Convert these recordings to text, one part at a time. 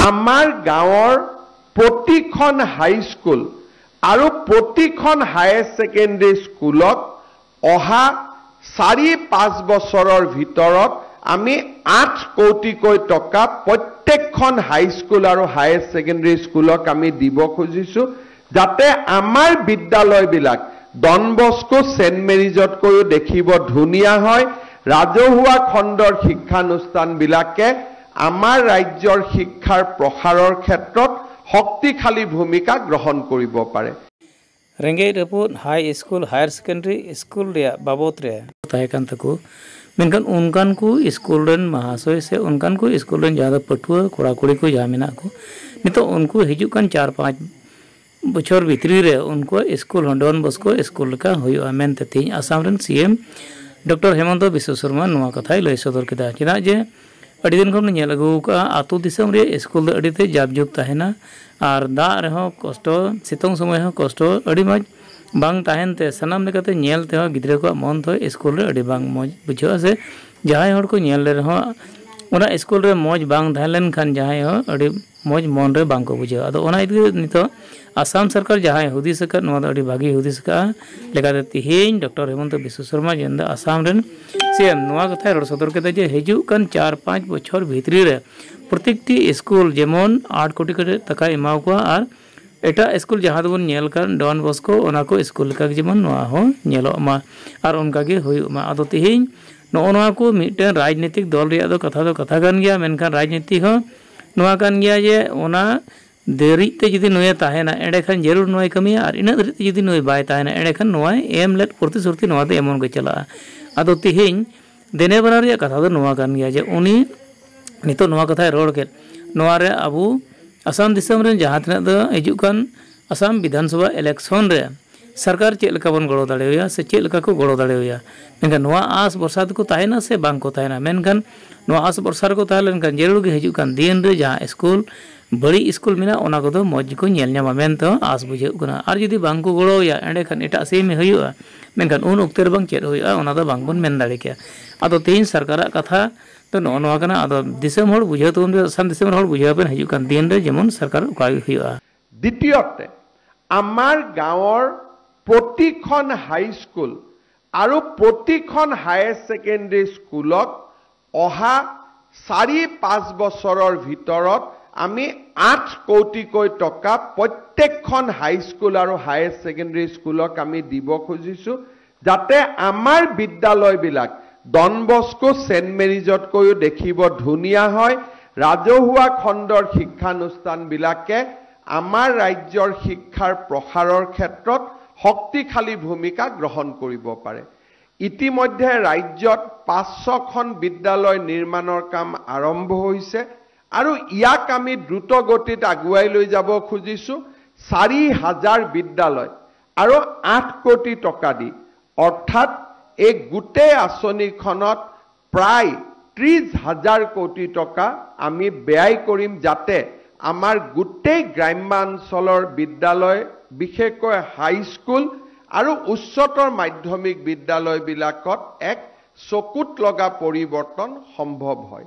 আমাৰ গাঁৱৰ প্ৰতিখন হাইস্কুল আৰু প্ৰতিখন হায়াৰ ছেকেণ্ডাৰী স্কুলত অহা 4-5 বছৰৰ ভিতৰত আমি 8 কোটিকৈ টকা প্ৰত্যেকখন হাইস্কুল আৰু হায়াৰ ছেকেণ্ডাৰী স্কুলক আমি দিব খুজিছো যাতে আমাৰ বিদ্যালয়বিলাক ডন বস্কো সেন্ট মেৰিজতকৈও দেখিব ধুনীয়া হয় ৰাজহুৱা খণ্ডৰ শিক্ষানুষ্ঠানবিলাকে আমাৰ ৰাজ্যৰ শিক্ষাৰ প্ৰসাৰৰ ক্ষেত্ৰত শক্তিশালী ভূমিকা গ্ৰহণ কৰিব পাৰে रेंगे रपूद high school higher secondary school रे बाबत रे तायकान तको मेनकान उनकान को स्कूल रन महाशय से उनकान को स्कूल रन ज्यादा पटुआ कोड़ा कोड़ी को जामिना को नितो उनको हिजु कान 4-5 बछर भितरी रे उनको स्कूल डॉन बस्को स्कूल का होयो मेनते तीन Assam run CM doctor Himanta Biswa Sharma नुआ कथाय लय सदर केदा चेदा जे अड़ी दिन खन नेल अगु का आतु दिसम रे स्कूल अड़ी ते जाबजुब ताहेना और दा रहो कष्ट सितों समय हो कष्ट अड़ी मज बांग ताहेन ते सनाम लेकाते नेल ते गिद्रे को मन तो स्कूल रे अड़ी बांग मज बुझो से जहाय हर को नेल रे रहो ओना स्कूल रे मज बांग धालेन खान जहाय हो अड़ी मज मन रे बांग को बुझो अदो ओना इदि नितो आसाम सरकार जहाय हुदिस का नो अड़ी भागी हुदिस का लेकाते तिहेन डॉक्टर हेमंत बिश्व शर्मा जेंदा आसाम रेन सीएम नुआ कथा रोड सदर केदा जे हिजु कान 4-5 बछर भितरी रे प्रत्येकटी स्कूल जेमन 8 कोटी टाका एमाव को और एटा स्कूल जहां दबन नेल कान डॉन बस्को ओना को स्कूल का जेमन नुआ हो नेलो मा और उनका गे होय मा अदो तिहिन नो नुआ को मिटन राजनीतिक दल रे दो कथा कान गया मेनखान राजनीति हो नुआ कान गया जे ओना देरी ते जदि नुए ताहेना एंडे खान जरूर नुए कमिया और इना देरी ते जदि नुए बाय ताहेना एंडे खान नुआ एम लेट प्रतिश्रुति नुआ दे एमन के चला अदो तिहिन देने बना रे कथा दो नुआ कान गया जे उनी नितो नुआ कथा रोड के नुआ रे अबू आसाम दिसम रे जहां तना दो हिजु कान आसाम विधानसभा इलेक्शन रे सरकार चेक लका बन गड़ो दाड़ेया से चेक लका को गड़ो दाड़ेया मेनखान नुआ आस बरसात को ताहेना से बांग को ताहेना मेनखान नुआ आस बरसात को ताहेलन कान जरूर के हिजु कान दिन रे जहां स्कूल बड़ी स्कूल मेना ओना को दो मौज को नेल न्यामा मेन तो आस बुझे कना और जदी बांग को गड़ोया एंडे खान एटा से में होयुआ मेनखान उन उक्तेर बांग चेक होयुआ ओना दो बांग बन मेन दाड़े के अदो तीन सरकार कथा तो नो कना अदो दिसम हर बुझे तो आसाम दिसम हर बुझे पे हिजु कान दिन रे जेमन सरकार उकाय होयुआ द्वितीयते आमार गाँवर प्रतिखन हाई स्कूल और प्रतिखन हायर सेकेंडरी स्कूलत अहा 4-5 बछৰৰ ভিতৰত আমি 8 কোটিকৈ টকা প্ৰত্যেকখন হাই স্কুল আৰু হায়াৰ সেকেন্ডাৰী স্কুলক আমি দিব খুজিছো যাতে আমাৰ বিদ্যালয়বিলাক ডন বস্কো সেন্ট মেৰিজতকৈও দেখিব ধুনীয়া হয় ৰাজহুৱা খণ্ডৰ শিক্ষানুষ্ঠানবিলাকে আমাৰ ৰাজ্যৰ শিক্ষাৰ প্ৰসাৰৰ ক্ষেত্ৰত শক্তিশালী ভূমিকা গ্ৰহণ কৰিব পাৰে ইতিমধ্যে ৰাজ্যত 500খন বিদ্যালয় নিৰ্মাণৰ কাম আৰম্ভ হৈছে আৰু ইয়াক আমি দ্ৰুত গতিত আগুৱাই লৈ যাব খুজিছো 4000 বিদ্যালয় আৰু 8 কোটি টকা দি অৰ্থাৎ এই গোটেই আঁচনিখনত প্ৰায় 30,000 কোটি টকা আমি ব্যয় কৰিম যাতে আমাৰ গোটেই গ্ৰাম্যাঞ্চলৰ বিদ্যালয় বিশেষকৈ হাই স্কুল আৰু উচ্চতৰ মাধ্যমিক বিদ্যালয়বিলাকত এক চকুত লগা পৰিৱৰ্তন সম্ভৱ হয়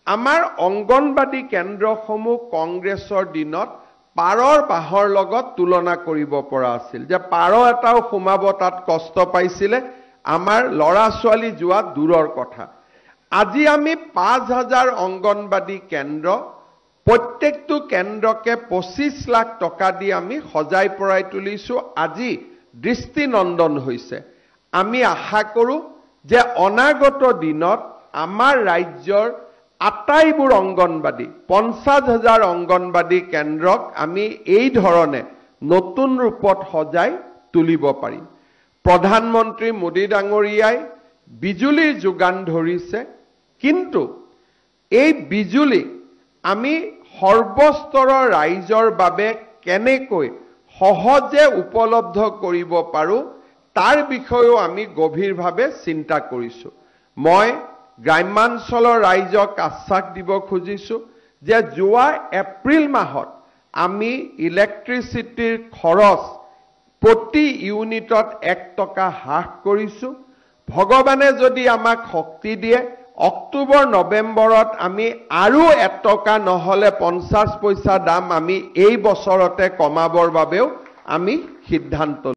আমাৰ অংগনবাদী কেন্দ্ৰসমূহ কংগ্ৰেছৰ দিনত পাৰৰ বাহৰ লগত তুলনা কৰিব পৰা আছিল যে পাৰ এটাও সোমাব তাত কষ্ট পাইছিলে আমাৰ লৰা ছোৱালী যোৱা দূৰৰ কথা আজি আমি 5000 অংগনবাদী কেন্দ্ৰ প্ৰত্যেকটো কেন্দ্ৰকে 25 লাখ টকা দি আমি সজাই পৰাই তুলিছো আজি দৃষ্টিনন্দন হৈছে আমি আশা কৰো যে অনাগত দিনত আমাৰ ৰাজ্যৰ আটাইবোৰ অংগনবাদী 50,000 অংগনবাদী কেন্দ্ৰক আমি এই ধৰণে নতুন ৰূপত সজাই তুলিব পাৰিম প্ৰধানমন্ত্ৰী মোদী ডাঙৰীয়াই বিজুলীৰ যোগান ধৰিছে কিন্তু এই বিজুলী আমি সৰ্বস্তৰৰ ৰাইজৰ বাবে কেনেকৈ সহজে উপলব্ধ কৰিব পাৰো তাৰ বিষয়েও আমি গভীৰভাৱে চিন্তা কৰিছো মই গ্ৰাম্যাঞ্চলৰ ৰাইজক আশ্বাস দিব খুজিছো যে যোৱা এপ্ৰিল মাহত আমি ইলেক্ট্ৰিচিটিৰ খৰচ প্ৰতি ইউনিটত 1 টকা হ্ৰাস কৰিছো ভগৱানে যদি আমাক শক্তি দিয়ে অক্টোবৰ নৱেম্বৰত আমি আৰু 1 টকা নহলে 50 পইচা দাম আমি এই বছৰতে কমাবৰ বাবেও আমি সিদ্ধান্ত